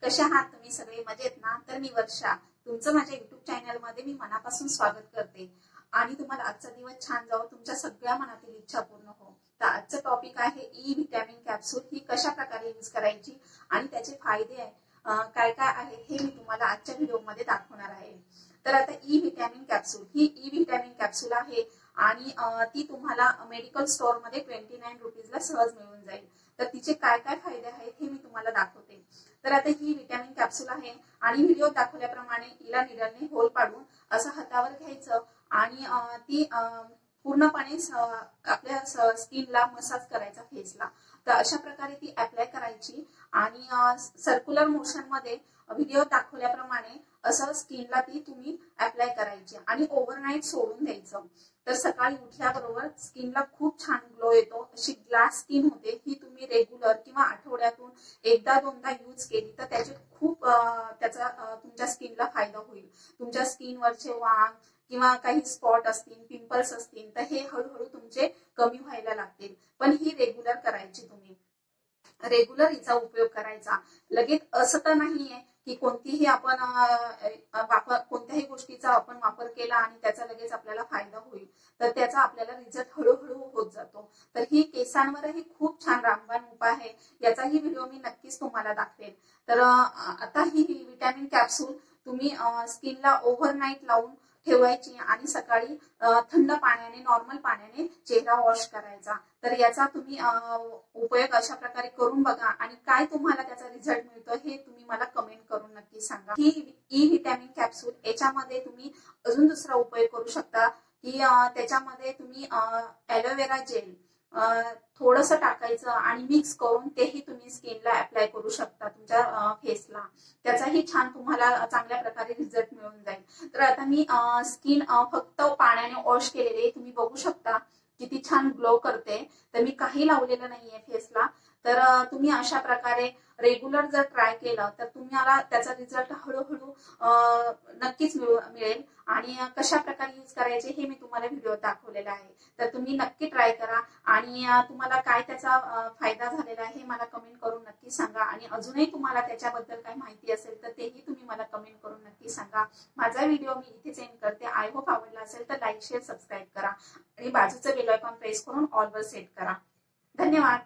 कशा आहात तुम्ही सगळे मजेत ना? तर मी वर्षा तुमचं माझ्या युट्यूब चॅनल मध्ये मी मनापासून स्वागत करते आणि तुम्हाला आजचा दिवस छान जावो, तुमच्या सगळ्या मनातील इच्छा पूर्ण हो. तर आजचं टॉपिक आहे ई व्हिटॅमिन कॅप्सूल ही कशा प्रकारे यूज करायची आणि त्याचे फायदे काय काय आहे हे मी तुम्हाला आजच्या व्हिडिओ मध्ये दाखवणार आहे. तर आता ई व्हिटॅमिन कॅप्सूल ही ई व्हिटॅमिन कॅप्सूल आहे आणि ती तुम्हाला मेडिकल स्टोअर मध्ये 29 रुपीजला सहज मिळून जाईल. तर तिचे काय काय फायदे आहेत हे मी तुम्हाला दाखवते. तर आता ही व्हिटॅमिन कॅप्सूल आहे आणि व्हिडिओ दाखवल्याप्रमाणे हिला निडलने होल पाडून असं हातावर घ्यायचं आणि ती पूर्णपणे आपल्या स्किनला मसाज करायचा फेसला. तर अशा प्रकारे ती अप्लाय करायची आणि सर्क्युलर मोशन मध्ये व्हिडिओ दाखवल्याप्रमाणे असं स्किनला ती तुम्ही अप्लाय करायची आणि ओव्हरनाईट सोडून द्यायचं. तर सकाळी उठल्याबरोबर स्किनला खूप छान ग्लो येतो, अशी ग्लास स्किन होते. ही तुम्ही रेग्युलर किंवा आठवड्यातून एकदा दोनदा यूज केली तर त्याचे खूप त्याचा तुमच्या स्किनला फायदा होईल. तुमच्या स्किनवरचे वांग किंवा काही स्पॉट असतील, पिंपल्स असतील तर हे हळूहळू तुमचे कमी व्हायला लागतील. पण ही रेग्युलर करायची, तुम्ही रेग्युलर हिचा उपयोग करायचा. लगेच असं तर नाहीये की कोणतीही आपण कोणत्याही गोष्टीचा आपण वापर केला आणि त्याचा लगेच आपल्याला फायदा होईल. तर त्याचा आपल्याला रिझल्ट हळूहळू होत जातो. तर ही केसांवरही खूप छान रामबाण उपाय आहे. याचाही व्हिडिओ मी नक्कीच तुम्हाला दाखवेल. तर आता ही व्हिटॅमिन कॅप्सूल तुम्ही स्किनला ओव्हरनाईट लावून ठेवायची आणि सकाळी थंड पाण्याने, नॉर्मल पाण्याने चेहरा वॉश करायचा. तर याचा तुम्ही उपयोग अशा प्रकारे करून बघा आणि काय तुम्हाला त्याचा रिझल्ट मिळतो हे तुम्ही मला कमेंट करून नक्की सांगा. ही ई व्हिटॅमिन कॅप्सूल याच्यामध्ये तुम्ही अजून दुसरा उपयोग करू शकता की त्याच्यामध्ये तुम्ही ॲलोवेरा जेल थोडंसं टाकायचं आणि मिक्स करून तेही तुम्ही स्किनला अप्लाय करू शकता तुमच्या फेसला. त्याचाही छान तुम्हाला चांगल्या प्रकारे रिझल्ट मिळून जाईल. तर आता मी स्किन फक्त पाण्याने वॉश केलेले तुम्ही बघू शकता किती छान ग्लो करते. तर मी काही लावलेलं नाहीये फेसला. तर तुम्ही अशा प्रकारे रेग्युलर जर ट्राय केलं तर तुम्हाला त्याचा रिझल्ट हळूहळू नक्कीच मिळेल. आणि कशा प्रकारे यूज करायचे हे मी तुम्हाला व्हिडिओ दाखवलेला आहे. तर तुम्ही नक्की ट्राय करा आणि तुम्हाला काय त्याचा फायदा झालेला आहे हे मला कमेंट करून नक्की सांगा. आणि अजूनही तुम्हाला त्याच्याबद्दल काही माहिती असेल तर तेही तुम्ही मला कमेंट करून नक्की सांगा. माझा व्हिडिओ मी इथेच एंड करते. आय होप आवडला असेल तर लाईक, शेअर, सबस्क्राईब करा आणि बाजूचं बेल आयकॉन प्रेस करून ऑल वर सेट करा. धन्यवाद.